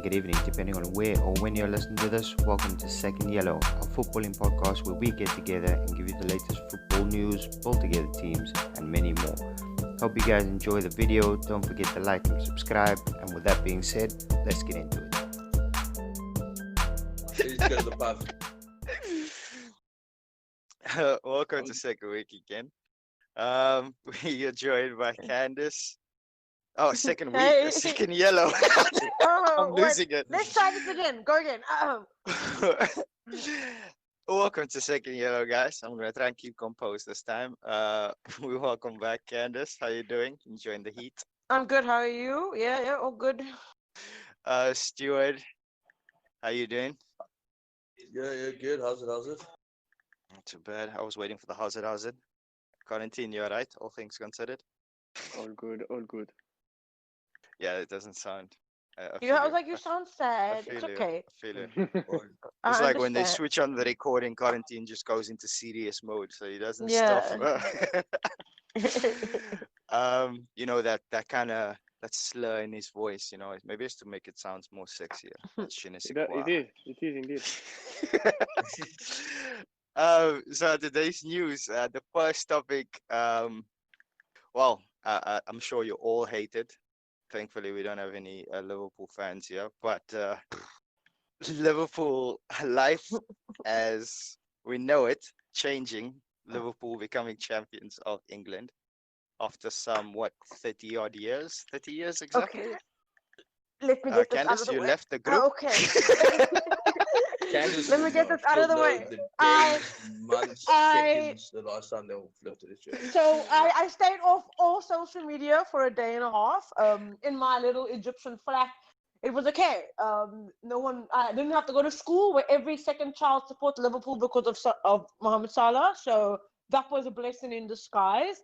good evening, depending on where or when you're listening to this. Welcome to Second Yellow, a footballing podcast where we get together and give you the latest football news, pull together teams, and many more. Hope you guys enjoy the video. Don't forget to like and subscribe. And with that being said, let's get into it. Please go to the pub. Welcome to second week again. We are joined by Candice. Oh, second week, Hey. second yellow. I'm losing it. Let's try this again. Go again. Welcome to second yellow, guys. I'm gonna try and keep composed this time. We welcome back, Candice. How you doing? Enjoying the heat? I'm good. How are you? Yeah, all good. Stuart, how you doing? Yeah, good. How's it? Not too bad. I was waiting for the how's it? Quarantine, you alright? All things considered? All good. Yeah, it doesn't sound. I Yeah, I was feel like, you sound sad. feel It's you. okay. Feel it. I It's like when they understand. switch on the recording, quarantine just goes into serious mode, so he doesn't Yeah. stop. You know that kind of that slur in his voice. You know, maybe it's to make it sound more sexier. Je ne sais quoi. It is indeed. So today's news, the first topic. I'm sure you all hate it. Thankfully, we don't have any Liverpool fans here, but Liverpool life as we know it changing. Liverpool becoming champions of England after some 30 odd years, 30 years exactly. Okay. Let me get this out Candice, of the you way. left the group. Okay. Candice Let me will get know. this out of the She'll way. know the I- days, months, I- seconds, the last time they were flirted each other. So I stayed off all social media for a day and a half. In my little Egyptian flat. It was okay. I didn't have to go to school where every second child supports Liverpool because of Mohamed Salah. So that was a blessing in disguise.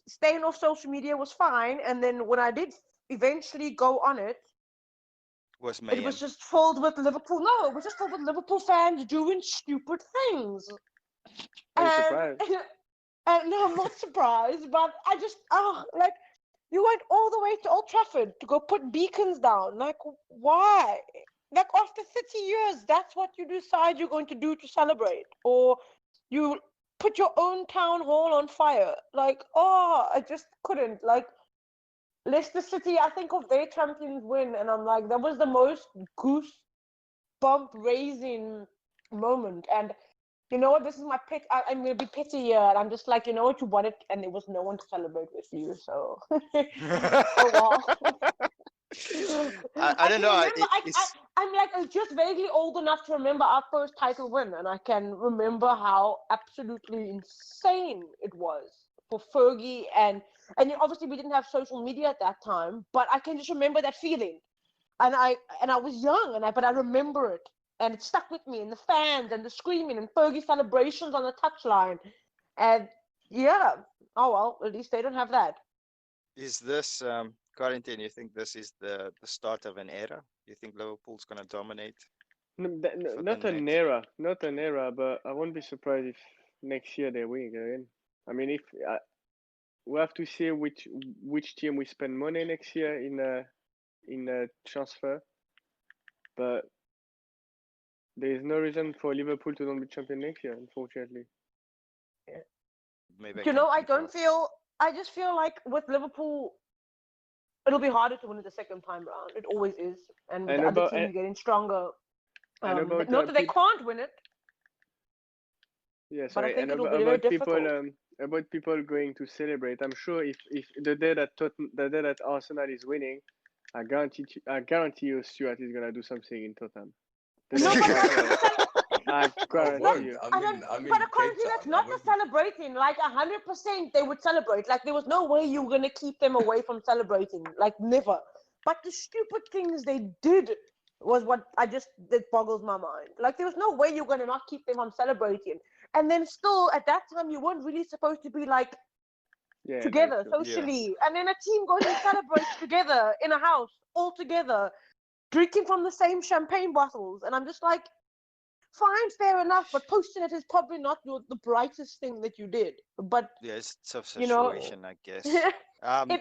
Staying off social media was fine. And then when I did eventually go on it, Was it mayhem. was just filled with Liverpool. No, it was just filled with Liverpool fans doing stupid things. Are you surprised? And no, I'm not surprised, but I just, you went all the way to Old Trafford to go put beacons down. Like, why? Like, after 30 years, that's what you decide you're going to do to celebrate. Or you put your own town hall on fire. Like, I just couldn't. Like, Leicester City, I think of their Champions win, and I'm like, that was the most goosebump raising moment. And you know what? This is my pet. I'm going to be petty here. And I'm just like, you know what? You wanted, and there was no one to celebrate with you. So, oh well. I don't know. I'm like just vaguely old enough to remember our first title win, and I can remember how absolutely insane it was for Fergie, and obviously we didn't have social media at that time, but I can just remember that feeling, and I was young, but I remember it, and it stuck with me, and the fans and the screaming and Fergie celebrations on the touchline, and yeah, oh well, at least they don't have that. Is this quarantine? You think this is the start of an era? You think Liverpool's gonna dominate? Not an era, but I won't be surprised if next year they win again. I mean, if we have to see which team we spend money next year in a transfer, but there is no reason for Liverpool to not be champion next year, unfortunately. Maybe. I just feel like with Liverpool, it'll be harder to win it the second time round. It always is, and the other teams getting stronger. And Not that they can't win it. Yeah, But I sorry. think And it'll be very difficult. about people going to celebrate, I'm sure if the day that Arsenal is winning, I guarantee you Stuart is gonna do something in Tottenham. No, I guarantee you. I mean, but according to Cape that's Town, not I the wouldn't- celebrating. Like 100%, they would celebrate. Like there was no way you were gonna keep them away from celebrating. Like never. But the stupid things they did was what that boggles my mind. Like there was no way you're gonna not keep them from celebrating. And then still at that time you weren't really supposed to be like together socially. And then a team goes and celebrates together in a house, all together, drinking from the same champagne bottles. And I'm just like, fine, fair enough, but posting it is probably not the brightest thing that you did. But Yeah, it's a tough you know, situation, I guess. it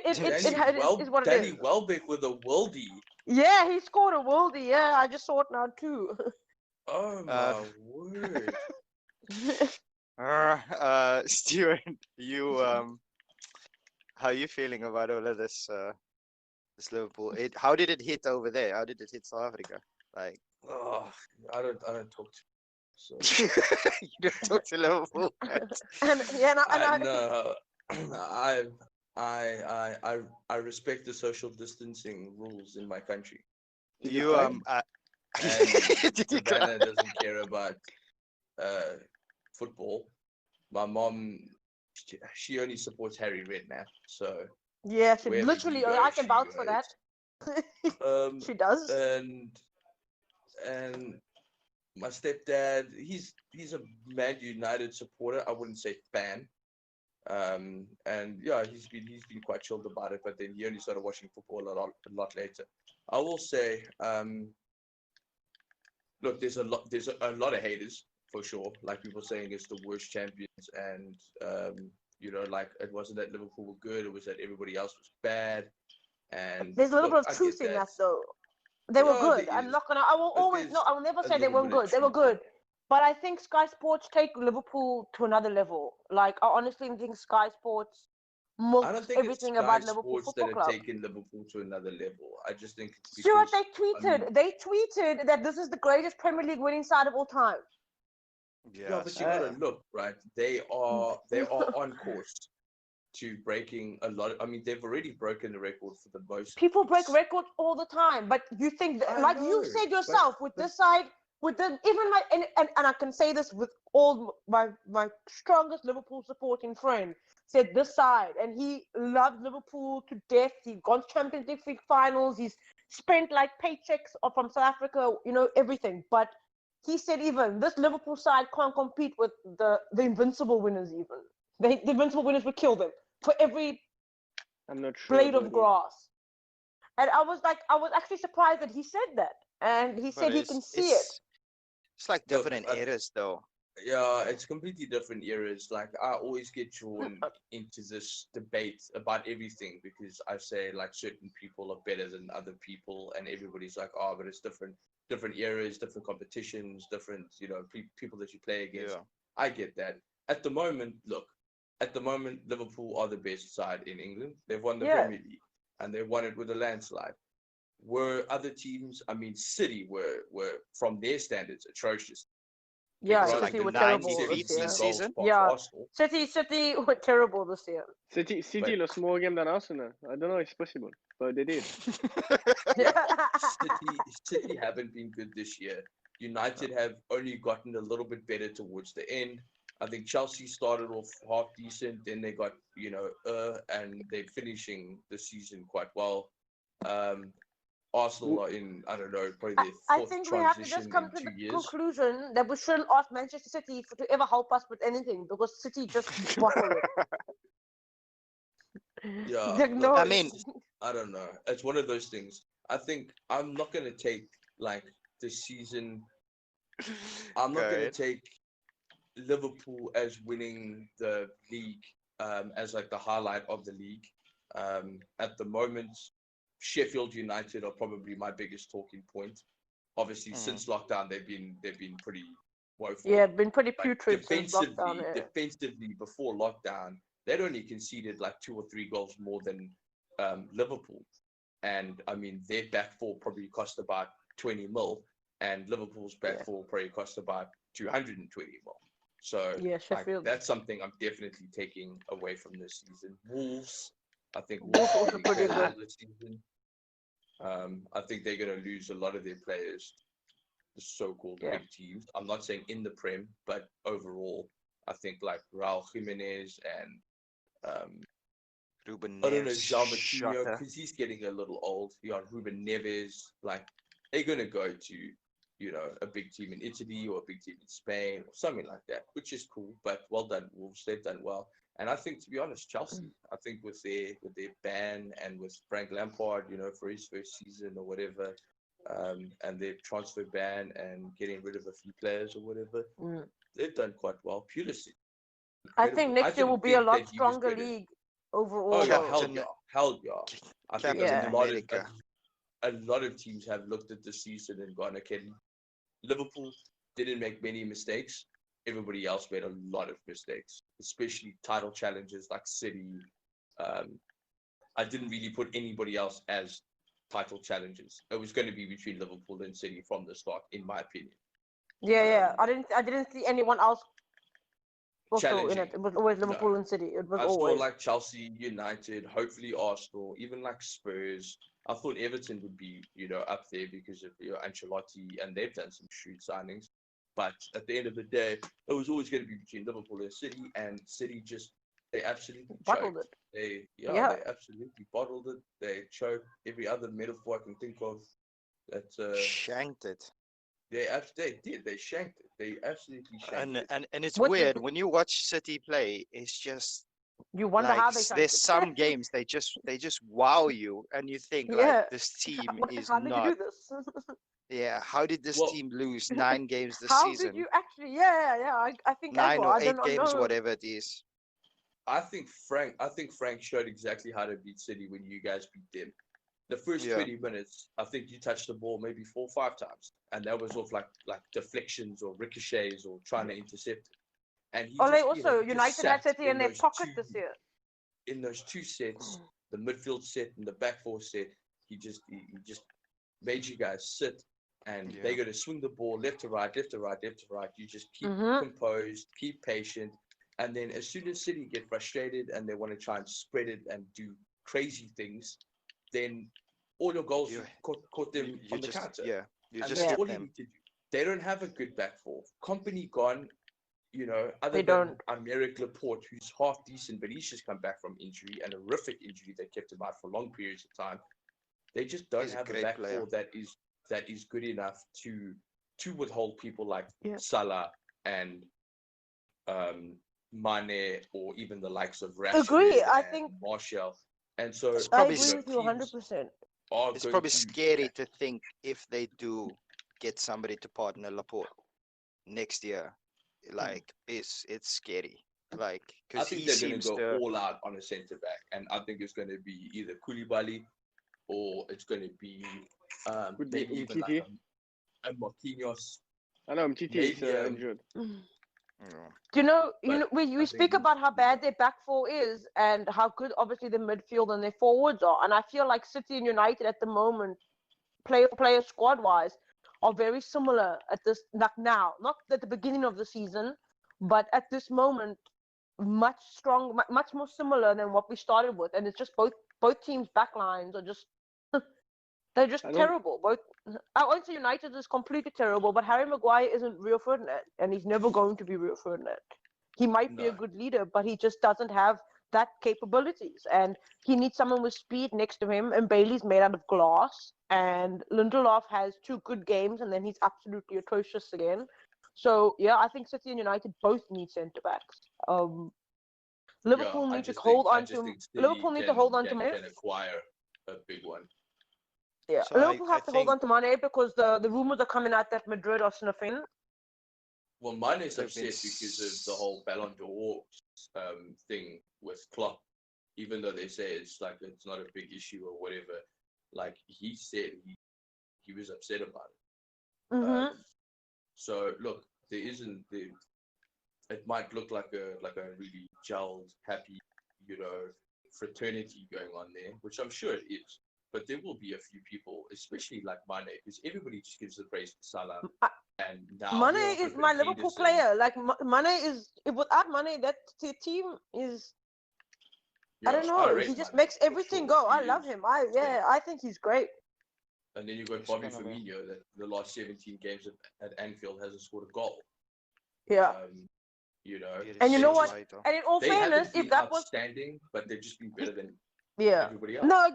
is what it Danny is. Welbeck with a worldie. Yeah, he scored a worldie. Yeah, I just saw it now too. Oh my word! Stuart, you how are you feeling about all of this? This Liverpool. How did it hit over there? How did it hit South Africa? Like, Oh, I don't talk to. So you don't talk to Liverpool fans. and yeah, I know. I respect the social distancing rules in my country. You And did you Savannah doesn't care about football. My mom, she only supports Harry Redknapp. So yeah, she wherever he literally. goes, I can she vouch for that. goes. She does. And my stepdad, he's a Man United supporter. I wouldn't say fan. And yeah, he's been quite chilled about it. But then he only started watching football a lot later. I will say, look, there's a lot of haters for sure. Like people saying it's the worst champions, and like it wasn't that Liverpool were good; it was that everybody else was bad. And There's a little look, bit of I truth get in that. that, though. They were Yeah, good. there I'm is. not gonna. I will Look, always no. there's I will never a say they little weren't bit of good. They were truth in good. But I think Sky Sports take Liverpool to another level. Like I honestly think Sky Sports I don't milks think it's everything Sky about Liverpool Sports that Football have Club. taken Liverpool to another level. I just think it's Stuart, because, they I mean, tweeted. They tweeted that this is the greatest Premier League winning side of all time. yeah, Yeah, but you gotta Uh, look, right? They are on course to breaking a lot. I mean, they've already broken the record for the most People break beats. records all the time, but you think that, I like you know, said but yourself, with but this side, with the even my and I can say this with all my strongest Liverpool supporting friend said this side, and he loved Liverpool to death. He's gone to Champions League finals. He's spent like paychecks from South Africa, everything. But he said even this Liverpool side can't compete with the invincible winners. Even the invincible winners would kill them for every I'm not sure blade of about it. grass. And I was actually surprised that he said that. And he but said he can see it. it's like look, different eras though. yeah, it's completely different eras. Like I always get drawn into this debate about everything because I say like certain people are better than other people, and everybody's like, oh, but it's different eras, different competitions, different people that you play against. Yeah. I get that. At the moment, look, at the moment, Liverpool are the best side in England. They've won the Yeah. Premier League, and they won it with a landslide. Were other teams, I mean, City were from their standards atrocious. They Yeah, So granted like City were didn't score terrible 90 this defeats 17 this year. goals season. past Yeah. Arsenal, City were terrible this year. City but lost more game than Arsenal. I don't know if it's possible, but they did. yeah, City haven't been good this year. United have only gotten a little bit better towards the end. I think Chelsea started off half decent, then they got and they're finishing the season quite well. Arsenal are in, I don't know, probably their I fourth think we have to just transition come in to the 2 years. conclusion that we shouldn't ask Manchester City to ever help us with anything because City just bottle it. Yeah, Like, look, no, I it's mean, just, I don't know. It's one of those things. I think I'm not gonna take like the season. I'm go not gonna ahead. take Liverpool as winning the league as like the highlight of the league. At the moment, Sheffield United are probably my biggest talking point. Obviously, since lockdown, they've been pretty woeful. yeah, been pretty Like putrid since lockdown. defensively before lockdown, they'd only conceded like 2 or 3 goals more than Liverpool. And I mean, their back four probably cost about 20 mil, and Liverpool's back four probably cost about 220 mil. So Yeah, like Sheffield. that's something I'm definitely taking away from this season. Wolves, I think Wolves Wolves are also getting pretty better good. this season. I think they're going to lose a lot of their players, the so-called Yeah. big teams. I'm not saying in the Prem, but overall, I think like Raul Jimenez and Ruben I don't know, Neves, João Moutinho, Shota. because he's getting a little old. You got Ruben Neves, like they're gonna go to, a big team in Italy or a big team in Spain or something like that, which is cool. But well done, Wolves. They've done well. And I think, to be honest, Chelsea. I think with their ban and with Frank Lampard, for his first season or whatever, and their transfer ban and getting rid of a few players or whatever, they've done quite well. Pulisic, I incredible. think I next year will didn't be a think lot that he was stronger better. league Oh overall. yeah, Though. hell yeah. I think Captain a lot is. America. a lot of teams have looked at the season and gone, okay, Liverpool didn't make many mistakes. Everybody else made a lot of mistakes, especially title challenges like City. I didn't really put anybody else as title challenges. It was going to be between Liverpool and City from the start, in my opinion. Yeah. I didn't see anyone else also in Challenging. it. It was always Liverpool No. and City. It was I saw always like Chelsea, United, hopefully Arsenal, even like Spurs. I thought Everton would be, up there because of Ancelotti, and they've done some shrewd signings. But at the end of the day, it was always going to be between Liverpool and City they absolutely bottled choked. it. They absolutely bottled it. They choked every other metaphor I can think of. That Shanked it. they did. They shanked it. They absolutely shanked it. And it's Which is- weird when you watch City play. It's just You wonder like how they shanked there's it. some games they just wow you, and you think Yeah. like this team is How did you not. do this? Yeah, how did this Well- team lose 9 games this How season? did you actually? Yeah. I think 9 as well. or I 8 don't games, know. whatever it is. I think Frank showed exactly how to beat City when you guys beat them. The first Yeah. 20 minutes, I think you touched the ball maybe 4 or 5 times, and that was off like deflections or ricochets or trying to intercept it. And he They just, also he just United had sat City in their those pocket this year. in those 2 sets, the midfield set and the back 4 set. He just made you guys sit, and they're going to swing the ball left to right, left to right, left to right. You just keep composed, keep patient, and then as soon as City get frustrated and they want to try and spread it and do crazy things, then all your goals caught them on the counter. Yeah, you And just that's hit all you them. need to do. They don't have a good back four. Company gone, other They than don't. Aymeric Laporte, who's half decent, but he's just come back from injury, an horrific injury that kept him out for long periods of time. They just don't He's a have a great back player. four that is good enough to withhold people like Yeah. Salah and Mane, or even the likes of Agree, Rashford I and think- Martial. And so It's I probably agree with you teams 100%. are It's going probably to scary to think if they do get somebody to partner Laporte next year. Like, it's scary. Like, I because think he they're going seems to go to. all out on a centre back, and I think it's going to be either Koulibaly or it's going to be Could be maybe even Umtiti. like a Marquinhos. I know Umtiti is Maybe, injured. Do you know, But we I speak think- about how bad their back four is and how good obviously the midfield and their forwards are. And I feel like City and United at the moment, player squad wise, are very similar at this, like now, not at the beginning of the season, but at this moment, much more similar than what we started with. And it's just both teams' backlines are just they're just I don't- terrible. I won't say United is completely terrible, but Harry Maguire isn't Rio Ferdinand, and he's never going to be Rio Ferdinand. He might be a No. good leader, but he just doesn't have that capabilities, and he needs someone with speed next to him. And Bailey's made out of glass, and Lindelof has 2 good games, and then he's absolutely atrocious again. So yeah, I think City and United both need centre backs. Liverpool I need to just hold think- I on just to think City Liverpool need to hold on to can Mane. acquire a big one. Yeah, So Liverpool I have to hold think- on to Mane because the rumors are coming out that Madrid are sniffing. Well, mine is They've been upset because of the whole Ballon d'Or thing with Klopp. Even though they say it's it's not a big issue or whatever, like he said he was upset about it. Mm-hmm. So look, it might look like a really gelled, happy, fraternity going on there, which I'm sure it is. But there will be a few people, especially like Mane, because everybody just gives the praise to Salah. And now Mane is my Liverpool Henderson- player. Like Mane is without Mane, that team is. I don't know. rate He just Mane, makes for everything sure. go. I He love is him. outstanding. I think he's great. And then you got It's Bobby gonna be- Firmino that the last 17 games at Anfield hasn't scored a goal. Yeah. And you know what? And in all They fairness, haven't been if that was outstanding, but they've just been better than yeah. everybody else. No,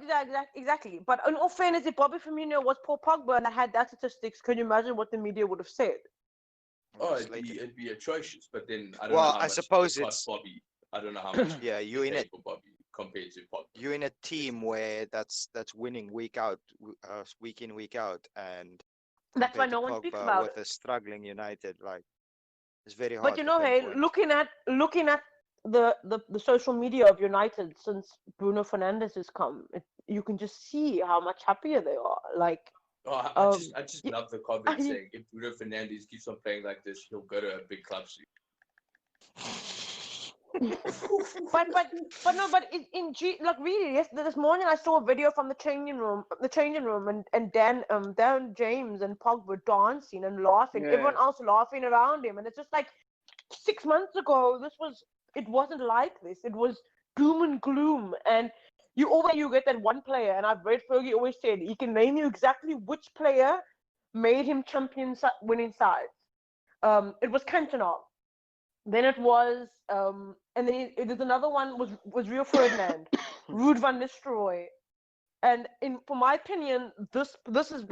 exactly. But in all fairness, if Bobby Firmino was Paul Pogba and had that statistics, can you imagine what the media would have said? Oh, it'd be atrocious. But then I don't Well, know how I much suppose it cost it's- Bobby. I don't know how much. Yeah, you you in it. for Bobby compared to Pogba. You're in a team where that's winning week in, week out, and That's why compared no to one speaks Pogba about with it. a struggling United, like it's very hard. But you to know, hey, pinpoint. looking at the social media of United since Bruno Fernandes has come. You can just see how much happier they are. Like, I just yeah, love the comment saying if Bruno Fernandes keeps on playing like this, he'll go to a big club soon. but no, but like really, yes. This morning I saw a video from the changing room, and Dan James and Pogba dancing and laughing, Yeah. everyone else laughing around him, and it's just like 6 months ago, it wasn't like this. It was doom and gloom, and you get that one player, and I've read Fergie always said he can name you exactly which player made him winning sides. It was Cantona. Then it was and then there's another one was Rio Ferdinand, Ruud van Nistelrooy, and for my opinion, this is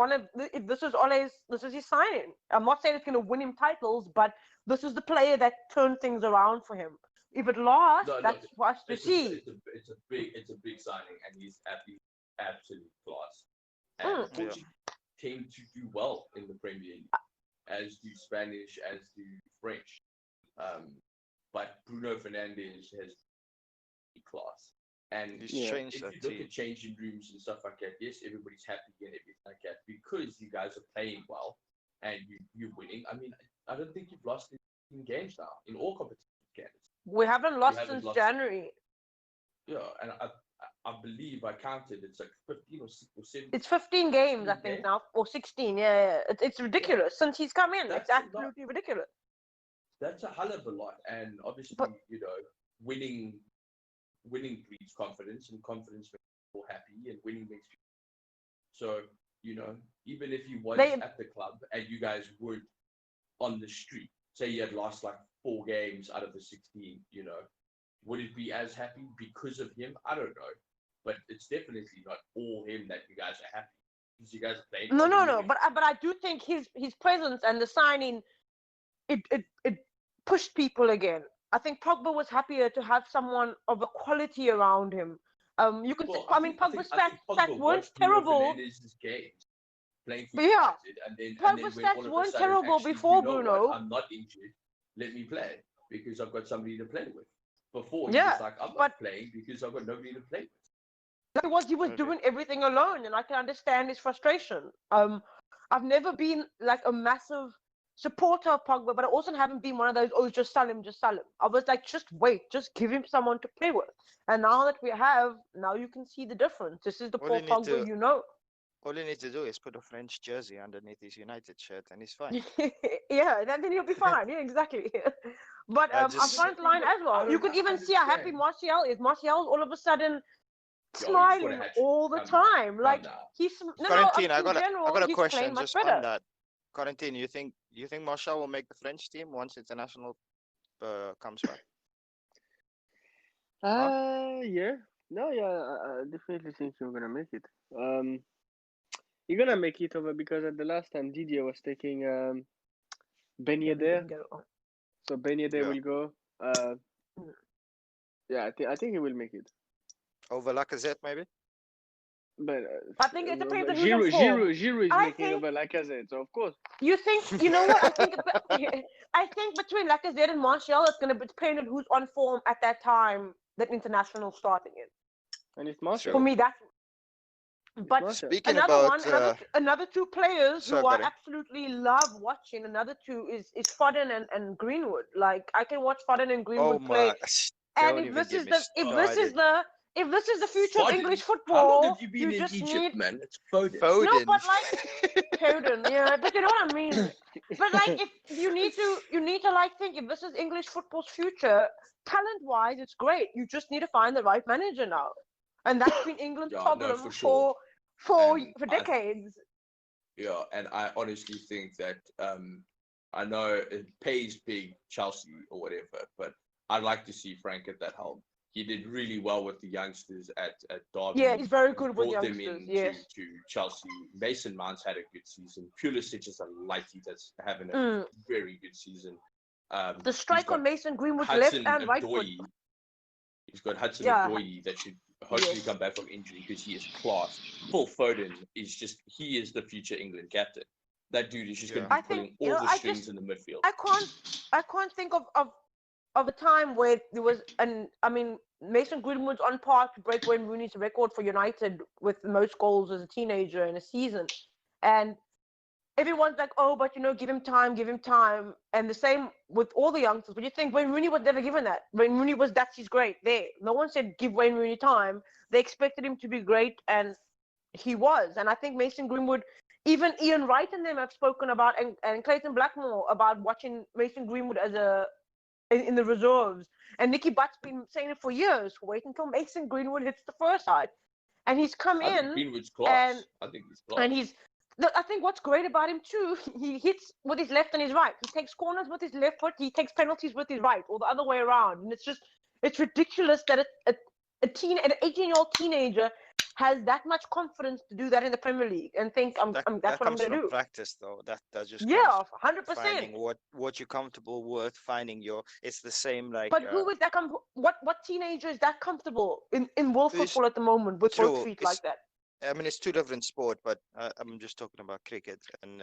this is his signing. I'm not saying it's going to win him titles, but this is the player that turned things around for him. If it lasts, that's for us to see. It's a big signing, and he's absolute class. And Portugal tend to do well in the Premier League, as do Spanish, as do French. But Bruno Fernandes has class. And He's if changed you that look team. at changing rooms and stuff like that, yes, everybody's happy and everything like that because you guys are playing well and you're winning. I mean, I don't think you've lost in games now in all competition games. We haven't lost since January. Yeah, and I believe I counted. It's like 15 or 17. It's 15 games, I think now, or 16. Yeah. It's ridiculous since he's come in. It's absolutely ridiculous. That's a hell of a lot, and obviously, winning breeds confidence, and confidence makes people happy, and winning makes people. So even if you was at the club and you guys weren't on the street, say you had lost like 4 games out of the 16, would it be as happy because of him? I don't know, but it's definitely not all him that you guys are happy because you guys are playing. No, but I do think his presence and the signing, it pushed people again. I think Pogba was happier to have someone of a quality around him. You can say, Pogba's stats weren't terrible. Playing for United, and then Pogba's stats weren't terrible before Bruno. I'm not injured. Let me play because I've got somebody to play with. Before he was like, I'm not playing because I've got nobody to play with. He was doing everything alone, and I can understand his frustration. I've never been like a massive supporter of Pogba, but I also haven't been one of those, just sell him. I was like, just wait, just give him someone to play with. And now that we have, now you can see the difference. This is the Paul Pogba All you need to do is put a French jersey underneath his United shirt and he's fine. Yeah, then he'll be fine. Yeah, exactly. But our front line as well. You can even see how happy Martial is. Martial's all of a sudden smiling all the time. Like he's Quarantine, I got a question just on that. Quarantine, you think Martial will make the French team once international comes back? Yeah. No, yeah, I definitely think you're gonna make it. You're gonna make it over because at the last time Didier was taking Ben Yedder, so Ben Yedder will go. Yeah, I think he will make it over Lacazette maybe. But I think it depends on who's in form. Giroud is making over Lacazette, so of course. You think? You know what? I think between Lacazette and Martial, it's going to depend on who's on form at that time that international starting in. And it's Martial. For me, that's. But speaking another 2 players who I absolutely love watching. Another 2 is Foden and Greenwood. Like I can watch Foden and Greenwood play. And if this is the future of English football, how long have you been in Egypt, man? It's Foden. No, but like Foden, yeah. But you know what I mean. But like, if you need to like think if this is English football's future, talent-wise, it's great. You just need to find the right manager now, and that's been England's problem for decades. And I honestly think that I know it pays big Chelsea or whatever, but I'd like to see Frank at that helm. He did really well with the youngsters at Derby. Yeah, he's very good with youngsters. Brought them in to Chelsea. Mason Mount's had a good season. Pulisic is a lighty that's having a very good season. The strike on Mason Greenwood's left and right foot. He's got Hudson Odoi that should hopefully come back from injury because he is class. Phil Foden is he is the future England captain. That dude is just going to be pulling all the strings in the midfield. I can't think of of a time where there was Mason Greenwood's on par to break Wayne Rooney's record for United with the most goals as a teenager in a season, and everyone's like, oh, but give him time, give him time. And the same with all the youngsters. But you think Wayne Rooney was never given that. Wayne Rooney he's great. No one said give Wayne Rooney time. They expected him to be great, and he was. And I think Mason Greenwood, even Ian Wright and them have spoken about, and Clayton Blackmore, about watching Mason Greenwood in the reserves. And Nicky Butt's been saying it for years. Wait until Mason Greenwood hits the first side. And he's come I think in. Greenwood's class. I think he's class. And I think what's great about him too, he hits with his left and his right. He takes corners with his left foot. He takes penalties with his right, or the other way around. And it's ridiculous that an 18-year-old teenager has that much confidence to do that in the Premier League and think that's what I'm going to do. Practice though. That just 100%. Finding what you're comfortable with, finding it's the same like. But who is that? What teenager is that comfortable in world football at the moment with both feet like that? I mean, it's two different sport, but I'm just talking about cricket, and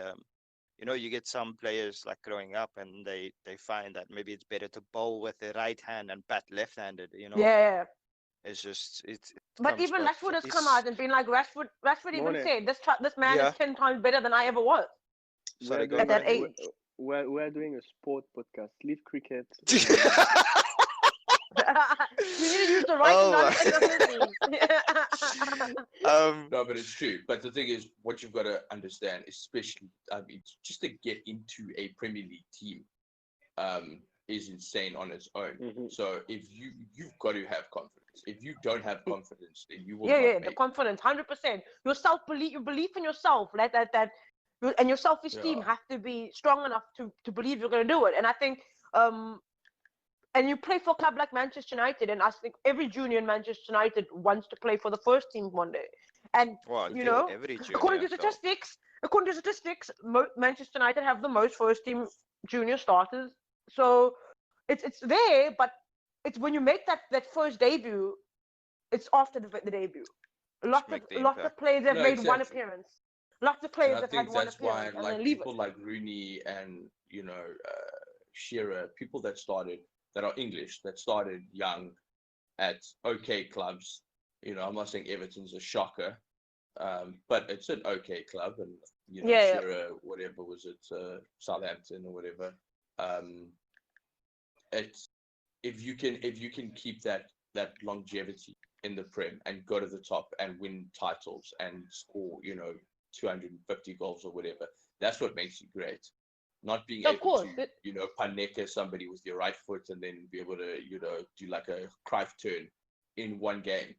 you get some players like growing up, and they find that maybe it's better to bowl with the right hand and bat left-handed. Yeah. It's just But even Rashford has come out and been like, Rashford even said this man is 10 times better than I ever was. Sorry, at that age. We're doing a sport podcast. Leave cricket. You need to use the right No, but it's true. But the thing is, what you've got to understand, especially, just to get into a Premier League team, is insane on its own. Mm-hmm. So if you've got to have confidence. If you don't have confidence, then you will. The confidence, 100%. Your belief in yourself, that and your self-esteem have to be strong enough to believe you're going to do it. And I think, and you play for a club like Manchester United, and I think every junior in Manchester United wants to play for the first team one day. And every junior, according to statistics, Manchester United have the most first team junior starters. So it's there, but it's when you make that first debut, it's after the debut. Lots of players have made one appearance. Lots of players have had one appearance. And I think that's why, like people like Rooney and Shearer, people that are English, that started young at okay clubs. I'm not saying Everton's a shocker, but it's an okay club, and Shearer, whatever was it, Southampton or whatever. It's if you can keep that longevity in the Prem and go to the top and win titles and score 250 goals or whatever, that's what makes you great. Not being able to Paneka somebody with your right foot and then be able to do like a Cruyff turn in one game.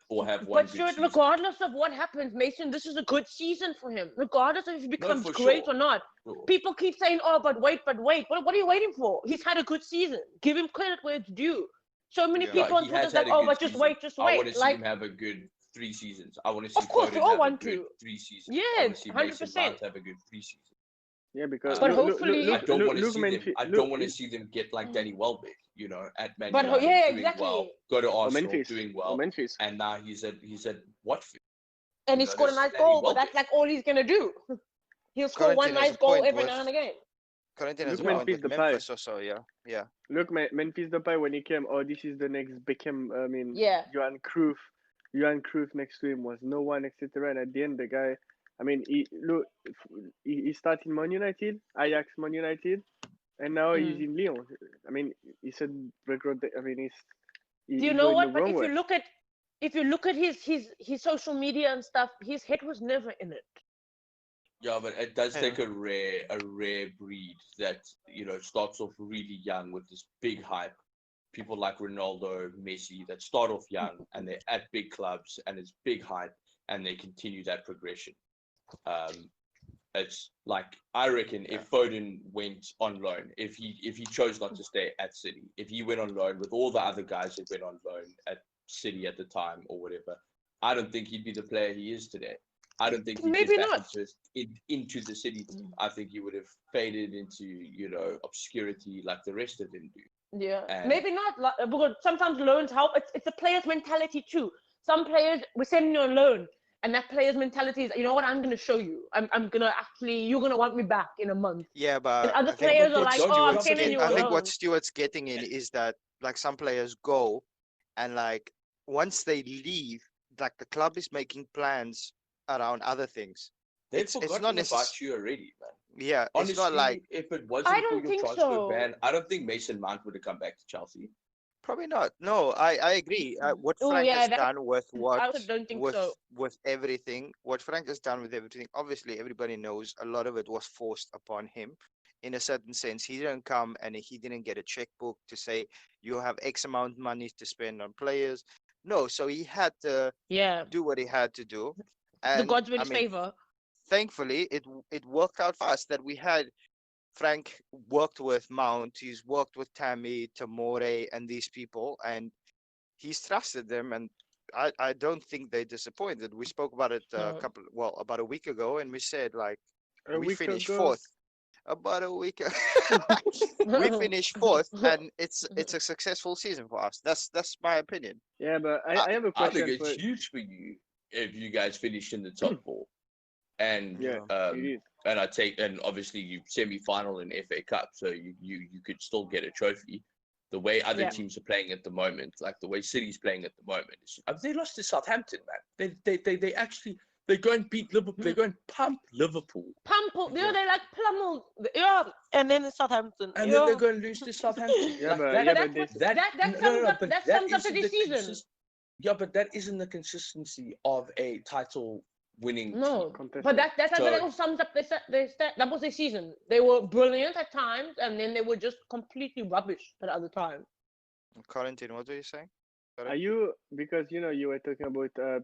Or have one. But Stuart, regardless of what happens, Mason, this is a good season for him. Regardless of if he becomes great or not. Sure. People keep saying, oh, but wait. What are you waiting for? He's had a good season. Give him credit where it's due. So many people on Twitter like, oh, but just wait. I want to see him have a good 3 seasons. I want to see of course, we all want to. 3 seasons. Yes, 100%. Have a good 3 seasons. Yeah, because but hopefully I don't want to see them get like Danny Welbeck, at Man United doing well, go to Arsenal doing well, and now he's at Watford. And he scored a nice goal, but that's like all he's gonna do. He'll score one nice goal every now and again. Corinthians has one with Memphis also, yeah. Look, Memphis Depay when he came, this is the next Beckham. I mean, Johan Cruyff next to him was no one, etc. And at the end, the guy. I mean, he started Man United, Ajax, Man United, and now he's in Lyon. I mean, he's a record. I mean, do you know what? But if you look at his social media and stuff, his head was never in it. Yeah, but it does take a rare breed that starts off really young with this big hype. People like Ronaldo, Messi that start off young and they're at big clubs and it's big hype and they continue that progression. It's like I reckon if Foden went on loan, if he chose not to stay at City, if he went on loan with all the other guys that went on loan at City at the time or whatever, I don't think he'd be the player he is today. I don't think he'd get back into the City team. I think he would have faded into obscurity like the rest of them do. Yeah, maybe not, because sometimes loans help. It's a player's mentality too. Some players, we're sending you on loan. And that player's mentality is, you know what, I'm gonna show you. I'm gonna actually, you're gonna want me back in a month. Yeah, And but other I think players are what like, Stuart's oh, I'm getting sending you I on think what loan. Stuart's getting in is that like some players go and like once they leave, like the club is making plans around other things. They've It's not forgotten necessarily, about you already, man. yeah, it's not like, Honestly, if it I wasn't for don't your think transfer so. ban, I don't think Mason Mount would have come back to Chelsea. probably not. No, I agree. What Oh Frank yeah, has that done with I also don't think so. with everything, what Frank has done with everything, obviously everybody knows a lot of it was forced upon him. In a certain sense, he didn't come and he didn't get a checkbook to say you have X amount of money to spend on players. No, so he had to Yeah, do what he had to do, the and gods were in I his mean, favor. thankfully, it worked out fast that we had Frank worked with Mount, he's worked with Tammy, Tamore, and these people, and he's trusted them, and I don't think they disappointed. We spoke about it No. about a week ago, and we said like A we week finished ago. fourth. About a week, we finished fourth, and it's a successful season for us. That's my opinion. Yeah, but I, I have a I think question it's for. huge for you if you guys finish in the top four. And Yeah, it is. and obviously you semi-final in FA Cup, so you could still get a trophy. The way other Yeah. teams are playing at the moment, like the way City's playing at the moment, they lost to Southampton, man. They actually they go and beat Liverpool. They go and pump Liverpool, Pumple, yeah, they like plummeled, yeah, and then Southampton, and yeah. then they're going to lose to Southampton. Yeah, Like but that, yeah, But but that's this. that sums up but that that sums up to isn't the season. Yeah, but that isn't the consistency of a title-winning No, team. Contested. but that So- also sums up that was their season. They were brilliant at times, and then they were just completely rubbish at other times. Corentin, what were you saying? Are you, because you were talking about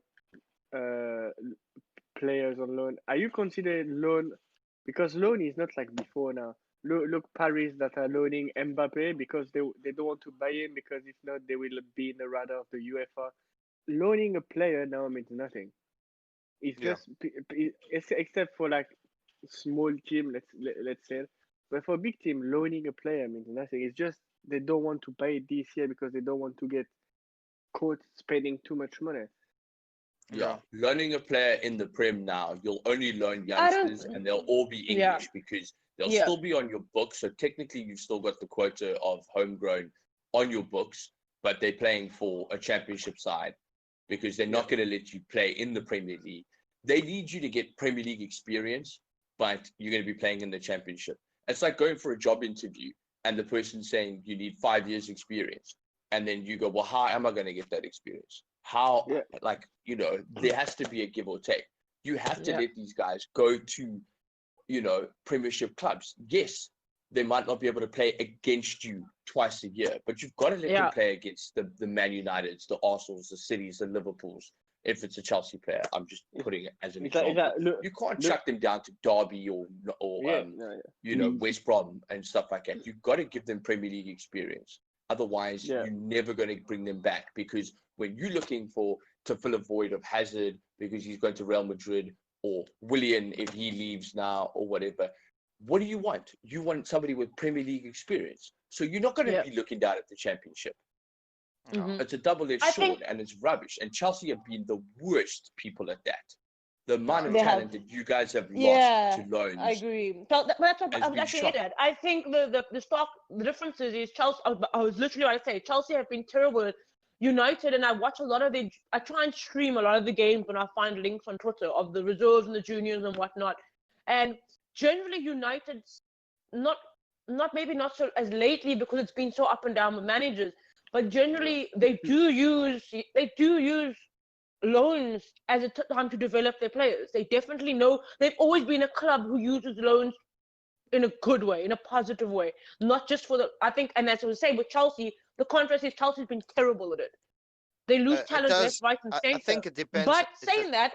players on loan? Are you considering loan, because loan is not like before now? Look, Paris that are loaning Mbappe because they don't want to buy him, because if not they will be in the radar of the UEFA. Loaning a player now means nothing. It's Yeah. just except for like small team, let's say, but for big team, loaning a player means nothing. It's just they don't want to pay it this year because they don't want to get caught spending too much money. Yeah, loaning a player in the Prem now, you'll only loan I don't- youngsters, and they'll all be Yeah. English because they'll Yeah. still be on your books. So technically, you've still got the quota of homegrown on your books, but they're playing for a championship side because they're not going to let you play in the Premier League. They need you to get Premier League experience, but you're going to be playing in the championship. It's like going for a job interview and the person saying you need 5 years experience. And then you go, well, how am I going to get that experience? How, Yeah. like, there has to be a give or take. You have to Yeah. let these guys go to, Premiership clubs. Yes, they might not be able to play against you twice a year, but you've got to let Yeah. them play against the Man Uniteds, the Arsenals, the Cities, the Liverpools. If it's a Chelsea player, I'm just putting it as an example. You can't chuck them down to Derby or West Brom and stuff like that. You've got to give them Premier League experience. Otherwise, Yeah. you're never going to bring them back, because when you're looking to fill a void of Hazard because he's going to Real Madrid, or Willian if he leaves now, or whatever, what do you want? You want somebody with Premier League experience. So you're not going to Yeah. be looking down at the Championship. Mhm. It's a double-edged I sword, think- and it's rubbish. And Chelsea have been the worst people at that. The amount of They talent have. that you guys have lost Yeah, to loans. I agree. So that's what has I been was actually shocked. at. I think the difference is Chelsea. I was literally what I say. Chelsea have been terrible at United, and I watch a lot of I try and stream a lot of the games when I find links on Twitter of the reserves and the juniors and whatnot. And generally, United's maybe not so as lately because it's been so up and down with managers, but generally they do use loans as a time to develop their players. They definitely know. They've always been a club who uses loans in a good way, in a positive way, not just for I think, and as I was saying with Chelsea, the contrast is Chelsea's been terrible at it. They lose It talent does- left, right, and I center. think it depends. But saying that,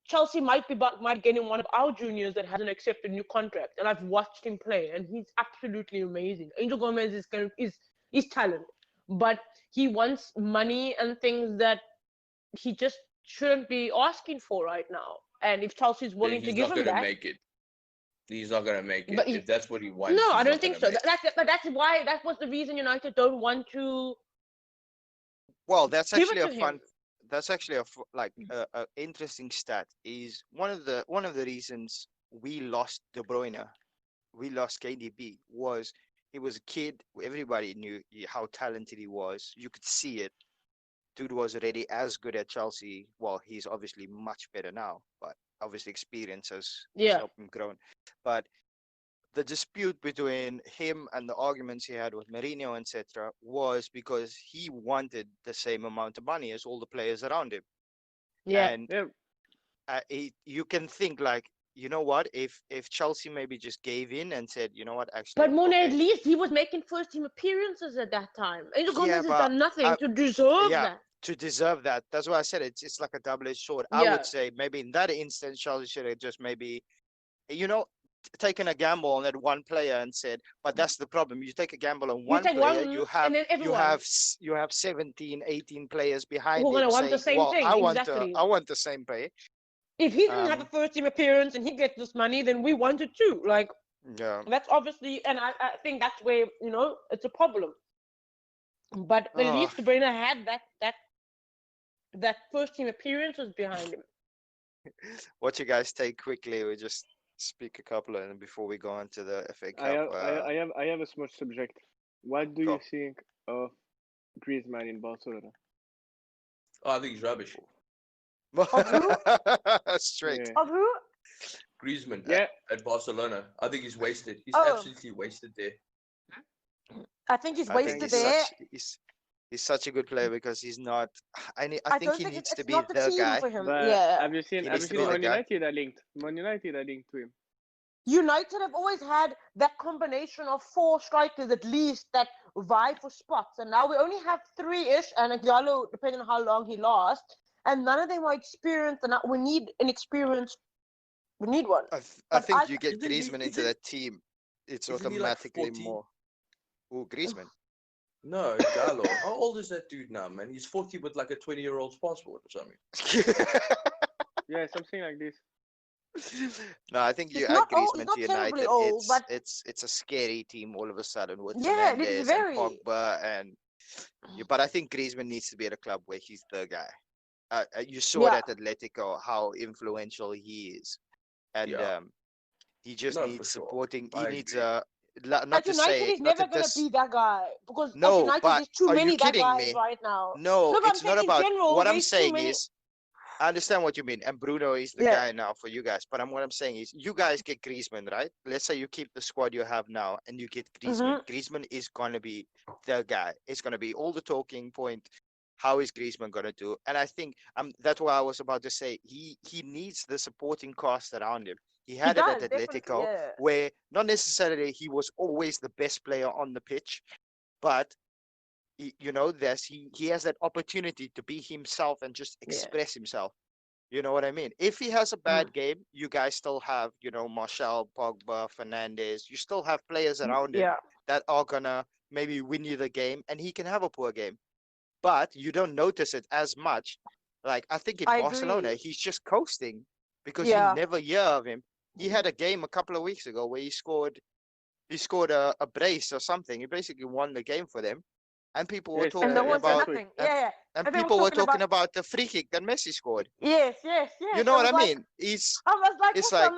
Chelsea might get in one of our juniors that hasn't accepted a new contract, and I've watched him play, and he's absolutely amazing. Angel Gomez is talent, but he wants money and things that he just shouldn't be asking for right now. And if Chelsea's willing to He's give not him going to that, make it. He's not going to make it. But If that's what he wants. no, he's I don't not think gonna so. make it. That's why that was the reason United don't want to Well, that's give actually it a to fun. him. that's actually a interesting stat. Is one of the reasons we lost De Bruyne, we lost KDB, was he was a kid. Everybody knew how talented he was. You could see it. Dude was already as good at Chelsea. Well, he's obviously much better now, but obviously experience has helped him grow. But the dispute between him and the arguments he had with Mourinho, etc., was because he wanted the same amount of money as all the players around him. Yeah. And you can think like, you know what, if Chelsea maybe just gave in and said, you know what, actually. But Mone, at least he was making first team appearances at that time. Angel Gomez has done nothing to deserve that. To deserve that. That's why I said it's like a double-edged sword. Yeah. I would say maybe in that instance, Chelsea should have just maybe, taken a gamble on that one player and said, but that's the problem. You take a gamble on one player, you have 17, 18 players behind who are him gonna want the saying, same thing. I Exactly. want the same pay. If he doesn't have a first team appearance and he gets this money, then we want it too. Like, that's obviously, and I think that's where, it's a problem. But at least De Bruyne had that first team appearances behind him. What you guys take quickly? We just speak a couple of them before we go on to the FA Cup. I have a small subject. What do you think of Griezmann in Barcelona? Oh, I think he's rubbish. Straight. Yeah. Of who? Griezmann Yeah. at Barcelona. I think he's wasted. He's absolutely wasted there. I think he's wasted there. He's such a good player because he's not. I think he needs to be not the guy. For him. But Yeah. have you seen Man United are linked? Man United are linked to him. United have always had that combination of 4 strikers at least that vie for spots, and now we only have 3-ish, and a Gallo, depending on how long he lasts, and none of them are experienced, and we need an experience. We need one. I think you get Griezmann into that team, it's automatically like more. Who, Griezmann? No, Gallo. How old is that dude now, man? He's 40 with like a 20-year-old's passport or something. Yeah, something like this. No, I think you He's add not old, Griezmann he's to not United. terribly old, but It's a scary team all of a sudden with yeah, Fernandes it's very. and Pogba but I think Griezmann needs to be at a club where he's the guy. You saw it at Atletico how influential he is, and he just needs supporting. He needs not to United say is never going to be that guy because at United there's too many that guys right now. No, it's not about. General, what I'm saying is, I understand what you mean, and Bruno is the guy now for you guys. But what I'm saying is, you guys get Griezmann, right? Let's say you keep the squad you have now, and you get Griezmann. Griezmann is gonna be the guy. It's gonna be all the talking point. How is Griezmann gonna do? And I think that's what I was about to say. He needs the supporting cast around him. He had it at Atletico, where not necessarily he was always the best player on the pitch, but he has that opportunity to be himself and just express himself. You know what I mean? If he has a bad game, you guys still have, Martial, Pogba, Fernandes. You still have players around him that are gonna maybe win you the game, and he can have a poor game, but you don't notice it as much. Like I think in Barcelona, he's just coasting because you never hear of him. He had a game a couple of weeks ago where he scored a brace or something. He basically won the game for them. And people were talking about and people were talking about the free kick that Messi scored. Yes. You know what I mean? I was like, it's like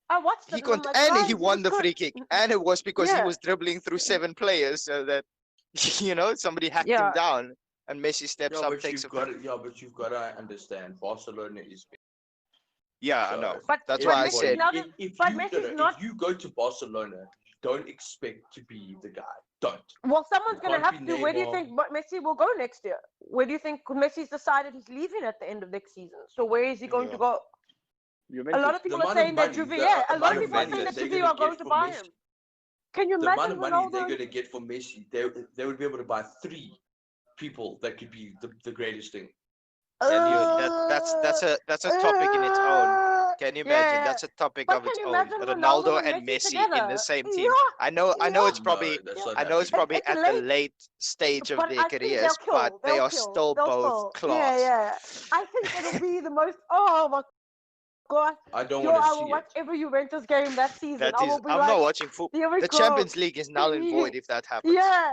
I watched it. He won the free kick, and it was because he was dribbling through 7 players, so that somebody hacked him down, and Messi steps up, takes a. But you've got to understand, Barcelona is. Yeah, I know. But that's why I said, if you go to Barcelona, don't expect to be the guy. Don't. Well, someone's going to have to. Where do you think Messi will go next year? Where do you think Messi's decided he's leaving at the end of next season? So where is he going to go? A lot of people are saying that Juve. A lot of people are saying that Juve are going to buy him. Can you imagine the amount of money they're going to get for Messi? They would be able to buy 3 people that could be the greatest thing. That's a topic in its own. Can you imagine? That's a topic of its own. Ronaldo and Messi in the same team. I know it's probably at the late stage of their careers, but they are still both class. Yeah. I think it'll be the most. Oh my God! I don't want to see it. I will watch every Juventus game that season. I'm not watching football. The Champions League is null and void if that happens. Yeah,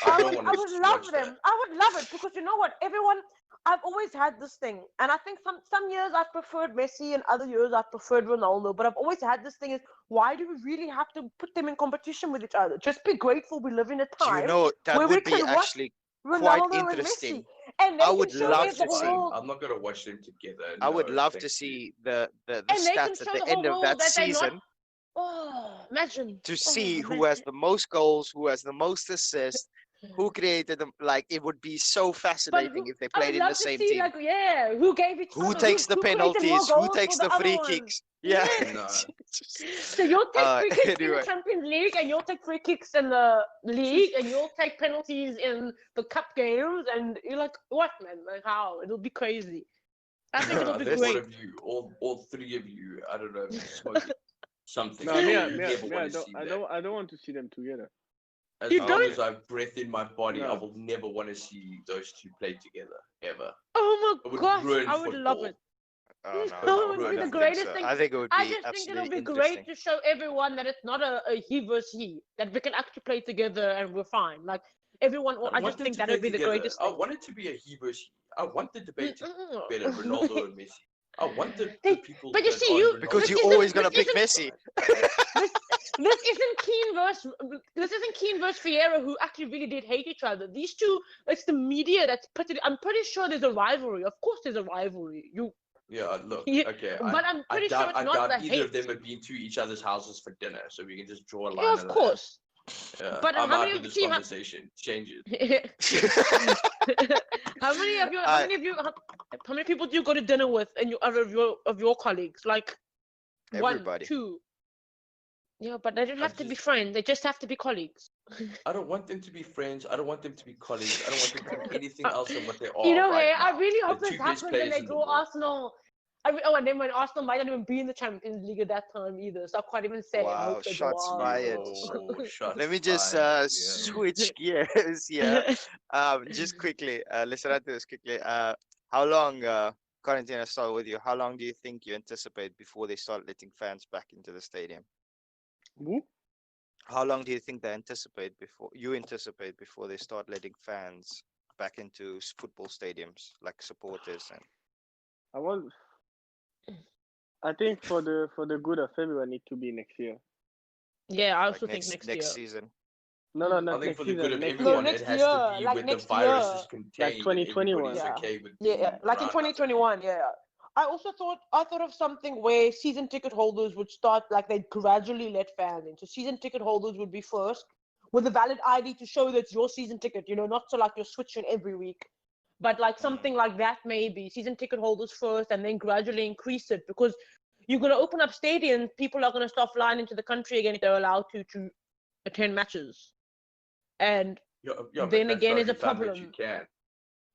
I would love them. I would love it because you know what? Everyone. I've always had this thing, and I think some years I've preferred Messi, and other years I've preferred Ronaldo. But I've always had this thing: is why do we really have to put them in competition with each other? Just be grateful we live in a Do you time know that where we would be can watch actually quite Ronaldo and interesting? Messi, and they I can would show love the to see. whole. I'm not gonna watch them together. I would No, love thank to you. see the And they can stats at show the the whole end of world that that they're not. season Oh, imagine. to Oh, see who imagine. has the most goals, who has the most assists, who created them. Like, it would be so But fascinating if they I would played in the love to same see, team. like, yeah, who gave each Who other, takes the who created more penalties? Who goals takes for the the other free one. kicks? Yeah. No. So you'll take free kicks in the Anyway, Champions League, and you'll take free kicks in the league, and you'll take penalties in the cup games, and you're like, what, man? Like, how? It'll be crazy. I think it'll I be think all great. of you, all three of you, I don't know, smoking something. No, I me, will me, never me, want to see that. I don't want to see them together. As You long don't? as I have breath in my body, I No. will never want to see those two play together ever. Oh It my would gosh, ruin I would love football. it. oh No, no, it would I be the don't think greatest so. thing. I think it would I be just think it'll absolutely be great interesting. to show everyone that it's not a he versus he, that we can actually play together and we're fine. Like, everyone, I I want just them think to that play would be the together. greatest I thing. want it to be a he versus he. I want the debate to be better, Mm-mm. Ronaldo and Messi. I want the They- people but you that see, are you- Ronaldo Because This you're isn't- always gonna this pick isn't- Messi. This isn't Keane versus Vieira, who actually really did hate each other. These two, it's the media that's put it. I'm pretty sure there's a rivalry. Of course, there's a rivalry. Yeah, look, Yeah, okay. but I'm pretty sure it's I not doubt the either hate. of them have been to each other's houses for dinner, so we can just draw a line. Yeah, of in the course. sand. But I'm how out many of of the this team? conversation. Change it. How many of you? How many people do you go to dinner with, and you of your colleagues? Like Everybody. 1, 2. Yeah, but they don't have to be just- friends. They just have to be colleagues. I don't want them to be friends. I don't want them to be colleagues. I don't want them to be anything else than what they are. You know, right hey, now. I really hope The this two best happens and players they in the draw world. Arsenal. And then when Arsenal might not even be in the Champions League at that time either, so I can't even say. I Wow, hope they draw shots Arsenal. fired. Oh, shots Let me just fired, yeah. switch gears here. Just quickly, let's run through this quickly. How long, quarantine, I start with you. How long do you think you anticipate before they start letting fans back into the stadium? Who? How long do you think they anticipate before they start letting fans back into football stadiums, like supporters and? I think for the good of everyone, need to be next year. Yeah, I Like also think next year. season. No, I not think next for the good season. of Next everyone, year. next it has year, to be like when next the virus year. is contained. and 2021. everybody's Yeah. okay with Yeah, being like in around 2021. Yeah, I also thought of something where season ticket holders would start, like, they'd gradually let fans in. So season ticket holders would be first with a valid ID to show that it's your season ticket. You know, not so like you're switching every week, but like something like that, maybe season ticket holders first, and then gradually increase it, because you're going to open up stadiums. People are going to start flying into the country again if they're allowed to attend matches, and Yeah, then but that's again the is a only time that problem. you can.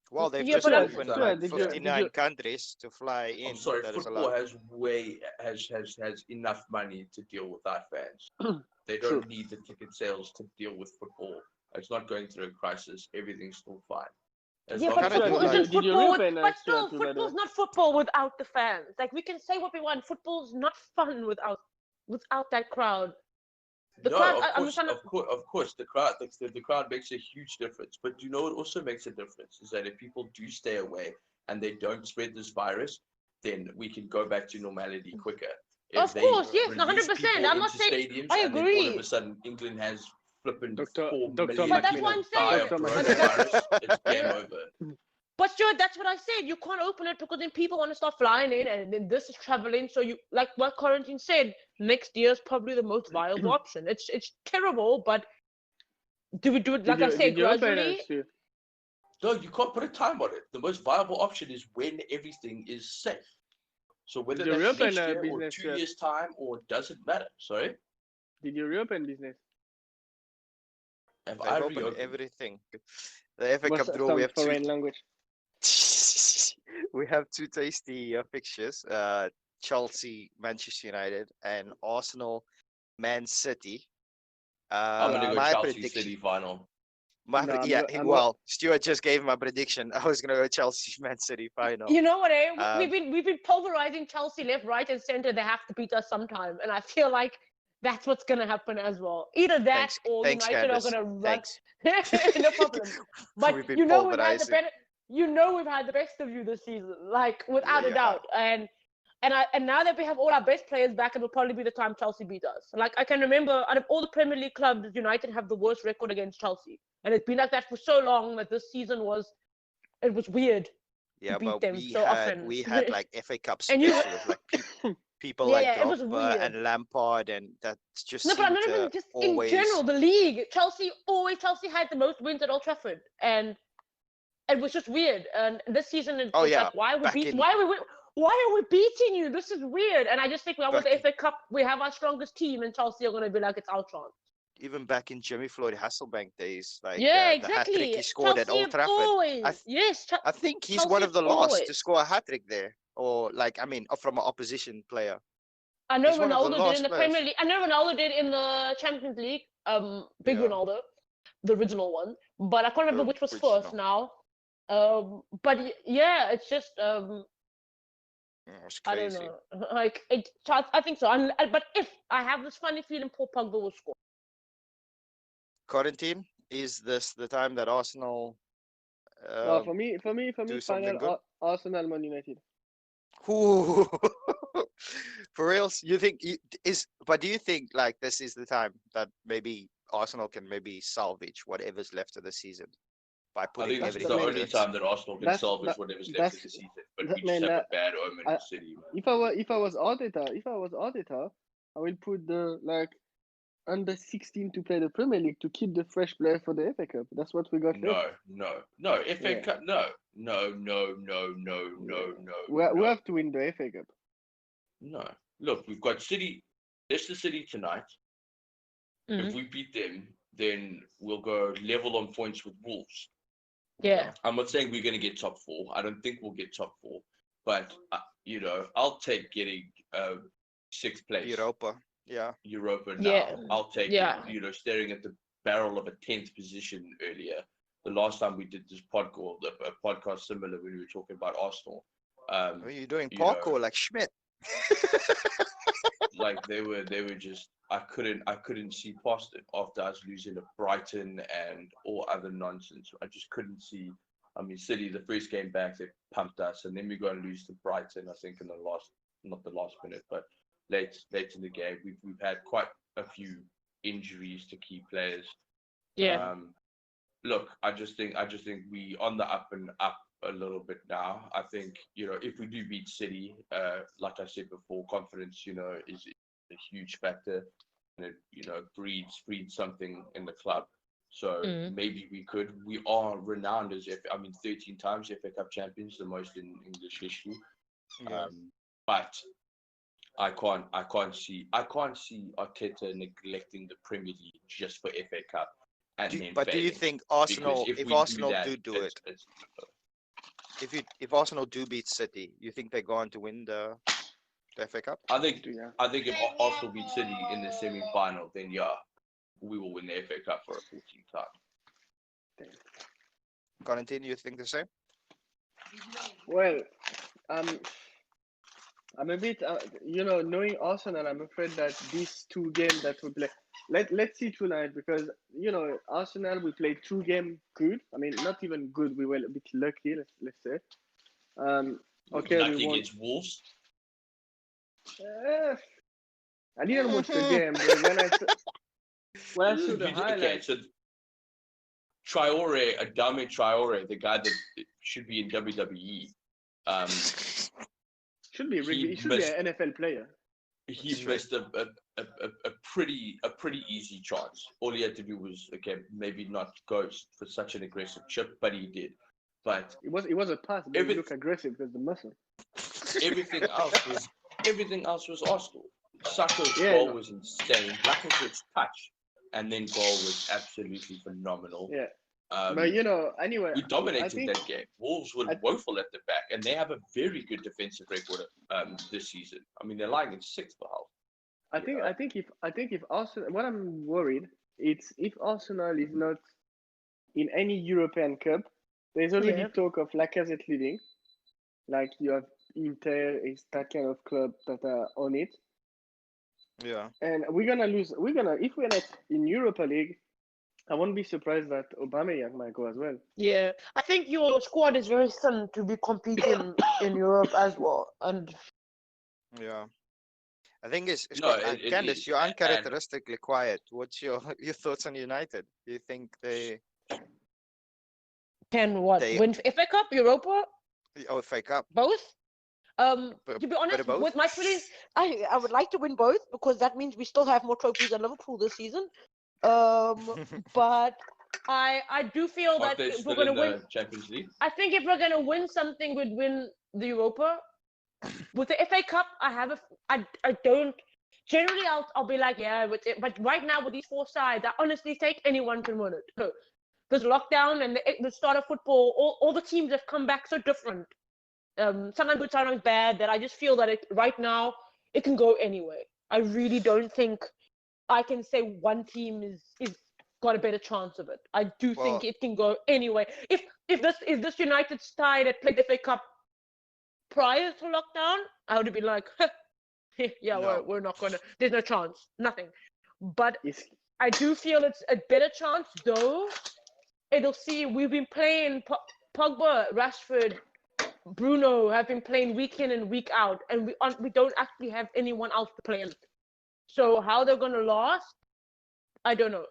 Well, they've Yeah, just but I'm- opened Yeah, like did you- 59 countries to fly in. I'm sorry, that is football allowed. has enough money to deal without fans. They don't need the ticket sales to deal with football. It's not going through a crisis. Everything's still fine. As Yeah, long but as kinda football do like- isn't Did you football. reopen, But still, Stuart, by the way? football's not football without the fans. Like, we can say what we want. Football's not fun without that crowd. The no, crowd. of I'm course, trying to. of course, the crowd makes a huge difference. But you know what also makes a difference is that if people do stay away and they don't spread this virus, then we can go back to normality quicker. Of course, yes, release 100%. people I'm not into saying. stadiums, I and then all of agree. a sudden England has flipping Dr. 4 Dr. million But that's people what I'm die saying. of Dr. coronavirus. It's game Yeah. over. But Stuart, that's what I said. You can't open it because then people want to start flying in, and then this is traveling. So you, like what Quarantine said, next year is probably the most viable option. It's terrible, but do we do it like I said, Did you open gradually? Stu? No, you can't put a time on it. The most viable option is when everything is safe. So whether Did you that's reopen next year or business 2 yet? years' time, or doesn't matter. Sorry, Did you reopen business? have They've I opened reopened? everything. The FA What's Cup draw. some We have two. foreign language? We have two tasty fixtures. Chelsea, Manchester United, and Arsenal, Man City. I'm gonna go My Chelsea prediction. City final. No, I'm yeah. go- I'm Well, Stuart just gave my prediction. I was gonna go Chelsea, Man City final. You know what? Um, We've been pulverizing Chelsea left, right, and center. They have to beat us sometime, and I feel like that's what's gonna happen as well. Either that Thanks, or thanks, United Candace. are gonna run. Thanks. No problem. But We've been you know, we've had the pulverizing. better. we've had the best of you this season, like without a doubt. And now that we have all our best players back, it will probably be the time Chelsea beat us. Like I can remember, out of all the Premier League clubs, United have the worst record against Chelsea, and it's been like that for so long that this season was weird. Yeah, beat but them so often. we had like FA Cup And you- specialists, like people Yeah, like it was Drogba weird. and Lampard, and that just No, but I'm seemed not even to just always. in general. The league, Chelsea had the most wins at Old Trafford, and it was just weird. And this season, it's like, why are we beating you? This is weird. And I just think we won the FA Cup. We have our strongest team, and Chelsea are going to be like, it's our chance. Even back in Jimmy Floyd Hasselbank days, like exactly. the hat trick he scored Chelsea at Old Trafford. Always. I think he's one of the last to score a hat trick there, or like from an opposition player. I know Ronaldo did in the Premier League. I know Ronaldo did in the Champions League. Ronaldo, the original one, but I can't remember which was first now. But yeah, it's just it's I crazy. don't know. Like I think so. But if I have this funny feeling, Paul Pogba will score. Quarantine, is this the time that Arsenal? Well, for me, final Arsenal, Man United. Ooh. For reals, you think but do you think like this is the time that maybe Arsenal can maybe salvage whatever's left of the season by putting I think that's the only time that Arsenal can salvage whatever's left of the season. But we just have a bad omen in City. Man. If I was Arteta, I will put the under 16 to play the Premier League to keep the fresh players for the FA Cup. That's what we got. No, FA Cup. No. We have to win the FA Cup. No, look, we've got Leicester City tonight. If we beat them, then we'll go level on points with Wolves. Yeah. I'm not saying we're going to get top 4. I don't think we'll get top 4, but I'll take getting 6th place. Europa now. Yeah. I'll take it. Staring at the barrel of a 10th position earlier. The last time we did this podcast similar when we were talking about Arsenal. Are you doing parkour like Schmidt? Like they were just I couldn't see past it after us losing to Brighton and all other nonsense. I just couldn't see. I mean, City, the first game back, they pumped us, and then we go and lose to Brighton. I think in not the last minute, but late in the game, we've had quite a few injuries to key players. Yeah. Look, I just think we on the up and up a little bit now. I think if we do beat City, like I said before, confidence is a huge factor, and it breeds something in the club. So maybe we are renowned as 13 times FA Cup champions, the most in English history. But I can't see Arteta neglecting the Premier League just for FA Cup. Do you think Arsenal, if Arsenal do it, if Arsenal do beat City, you think they're going to win the FA Cup? I think if Arsenal beat City in the semi-final, then we will win the FA Cup for a 14th time. Quarantine, you think the same? Well, I'm a bit, knowing Arsenal, I'm afraid that these 2 games that we play, let's see tonight, because, Arsenal, we played 2 games good. I mean, not even good. We were a bit lucky, let's say. Lucky against Wolves? I didn't watch the game, but when I saw the highlights. Okay, so Adama Traore, the guy that should be in WWE, should be an NFL player. He missed a pretty easy chance. All he had to do was maybe not go for such an aggressive chip, but he did. But it was a pass, but he looked aggressive because the muscle. Everything else was Arsenal. Saka's goal was insane. Lacazette's touch and then goal was absolutely phenomenal. Yeah. But anyway, we dominated that game. Wolves were woeful at the back, and they have a very good defensive record this season. I mean, they're lying in 6th for health. I think if Arsenal, what I'm worried, it's if Arsenal is not in any European Cup, there's already talk of Lacazette leaving. Like you have Inter, is that kind of club that are on it. Yeah. And we're gonna lose. If we're not in Europa League, I won't be surprised that Aubameyang might go as well. Yeah, I think your squad is very thin to be competing in Europe as well. And Yeah. I think it's No, quite, it Candice, is. you're And uncharacteristically quiet. What's your thoughts on United? Do you think they can what? They- Win FA Cup, Europa, FA Cup? both? But- To be but honest, both? with my feelings, I would like to win both because that means we still have more trophies than Liverpool this season. But I do feel that aren't they if we're still gonna in win, the Champions League? I think if we're gonna win something, we'd win the Europa. With the FA Cup, I don't. Generally, I'll be like, yeah, but right now with these four sides, I honestly think anyone can win it. Because lockdown and the start of football, all the teams have come back so different. Sometimes good, sometimes bad. That I just feel that right now it can go anywhere. I really don't think I can say one team is got a better chance of it. I do think it can go anyway. If this United side had played the FA Cup prior to lockdown, I would have been like, yeah, No. we're not gonna. There's no chance, nothing. But It's, I do feel it's a better chance, though. It'll see. We've been playing Pogba, Rashford, Bruno have been playing week in and week out, and we don't actually have anyone else to play in. So how they're gonna last, I don't know.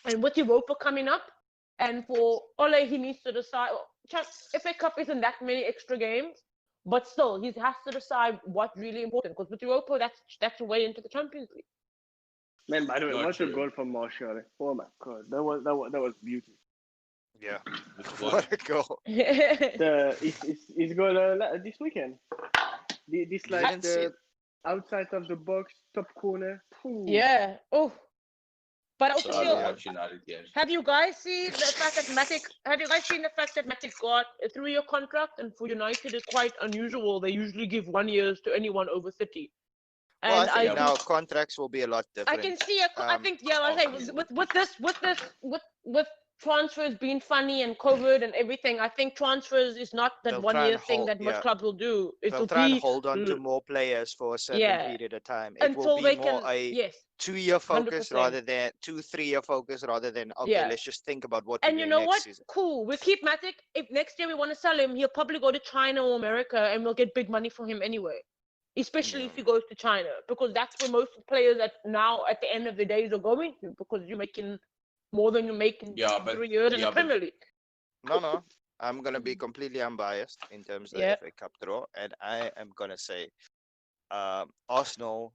And with Europa coming up, and for Ole, he needs to decide. FA Cup isn't that many extra games, but still, he has to decide what's really important. Because with Europa, that's way into the Champions League. man, by the way, Not what a true. goal from Martial. Oh my god, that was beauty. Yeah. Which What one? a goal. It's goal this weekend. This I like didn't see the it. outside of the box, top corner. Phew. Yeah. Oh. But I also So I feel. don't watch United games. Have you guys seen the fact that Matic? Have you guys seen the fact that Matic got a 3-year contract, and for United it's quite unusual. They usually give 1 year to anyone over 30. And Well, I think do- now contracts will be a lot I different. can see. I think I say with transfers being funny and COVID and everything, I think transfers is not that They'll 1 try year and thing hold- that most yeah. clubs will do. They'll It'll try and be hold on to more players for a certain yeah, period of time. It will until be they more can. a Yes. 2-year focus 100%. rather than 2-3-year focus rather than okay, Yeah. let's just think about what And we you do know next what? season. Cool. We'll keep Matic. If next year we want to sell him, he'll probably go to China or America, and we'll get big money for him anyway. Especially if he goes to China, because that's where most players at now at the end of the days are going to, because you're making more than you make in 3 years in the Premier League. No. I'm gonna be completely unbiased in terms of the FA Cup draw, and I am gonna say Arsenal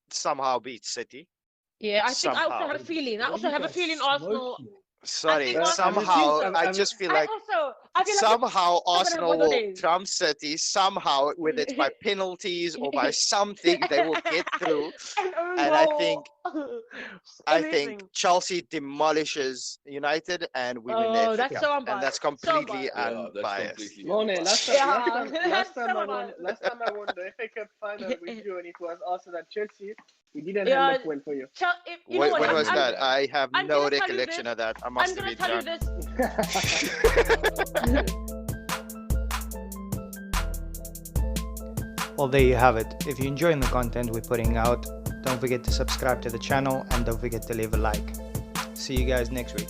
somehow beats City. Yeah, I think I also Somehow. have a feeling. I What also you have a guys feeling Arsenal. smoking? Sorry, think somehow Arsenal- I just feel like I feel like somehow Arsenal one of will those. trump City somehow, whether it's by penalties or by something, they will get through. And I think Amazing. Chelsea demolishes United and we win the Oh, FA that's Cup. so And unbiased. that's So completely unbiased. Yeah, that's unbiased. completely Mone, unbiased. last time So I won unbiased. the FA Cup final with you, and it was Arsenal at Chelsea. We didn't Yeah, have enough win for you. You know what? When was I'm- that? I have I'm no gonna tell you recollection this. of that. I I'm must gonna have tell you been drunk. Well, there you have it. If you're enjoying the content we're putting out, don't forget to subscribe to the channel and don't forget to leave a like. See you guys next week.